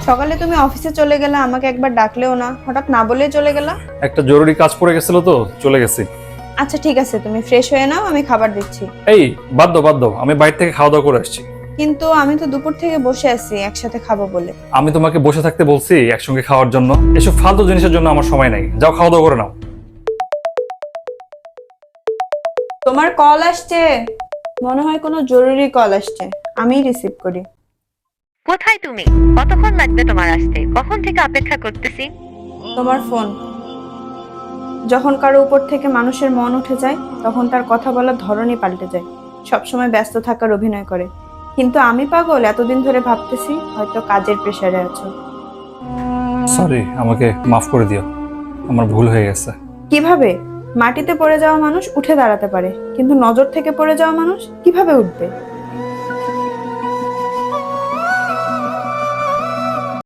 সকালে তুমি অফিসে চলে গেলা, আমাকে একবার ডাকলেও না, হঠাৎ না বলেই চলে গেলা। একটা জরুরি কাজ পড়ে গেছিল তো চলে গেছি। আচ্ছা ঠিক আছে, তুমি ফ্রেশ হয়ে নাও, আমি খাবার দিচ্ছি। এই বাদ দাও, আমি বাইরে থেকে খাওয়া দাওয়া করে আসছি। কিন্তু আমি তো দুপুর থেকে বসে আছি একসাথে খাবো বলে। আমি তোমাকে বসে থাকতে বলছি একসঙ্গে খাওয়ার জন্য? এসব ফালতু জিনিসের জন্য আমার সময় নাই, যাও খাওয়া দাওয়া করে নাও। তোমার কল আসছে, মনে হয় কোনো জরুরি কল আসছে, আমিই রিসিভ করি। কোথায় তুমি? কতক্ষণ লাগবে তোমার আসতে? কখন থেকে অপেক্ষা করতেছি। তোমার ফোন। যখন কারো উপর থেকে মানুষের মন উঠে যায়, তখন তার কথা বলার ধরনই পাল্টে যায়। সবসময় ব্যস্ত থাকার অভিনয় করে। কিন্তু আমি পাগল, এতদিন ধরে ভাবতেছি হয়তো কাজের প্রেসারে আছো। সরি, আমাকে মাফ করে দিও, আমার ভুল হয়ে গেছে। কিভাবে? মাটিতে পড়ে যাওয়া মানুষ উঠে দাঁড়াতে পারে, কিন্তু নজর থেকে পড়ে যাওয়া মানুষ কিভাবে উঠবে?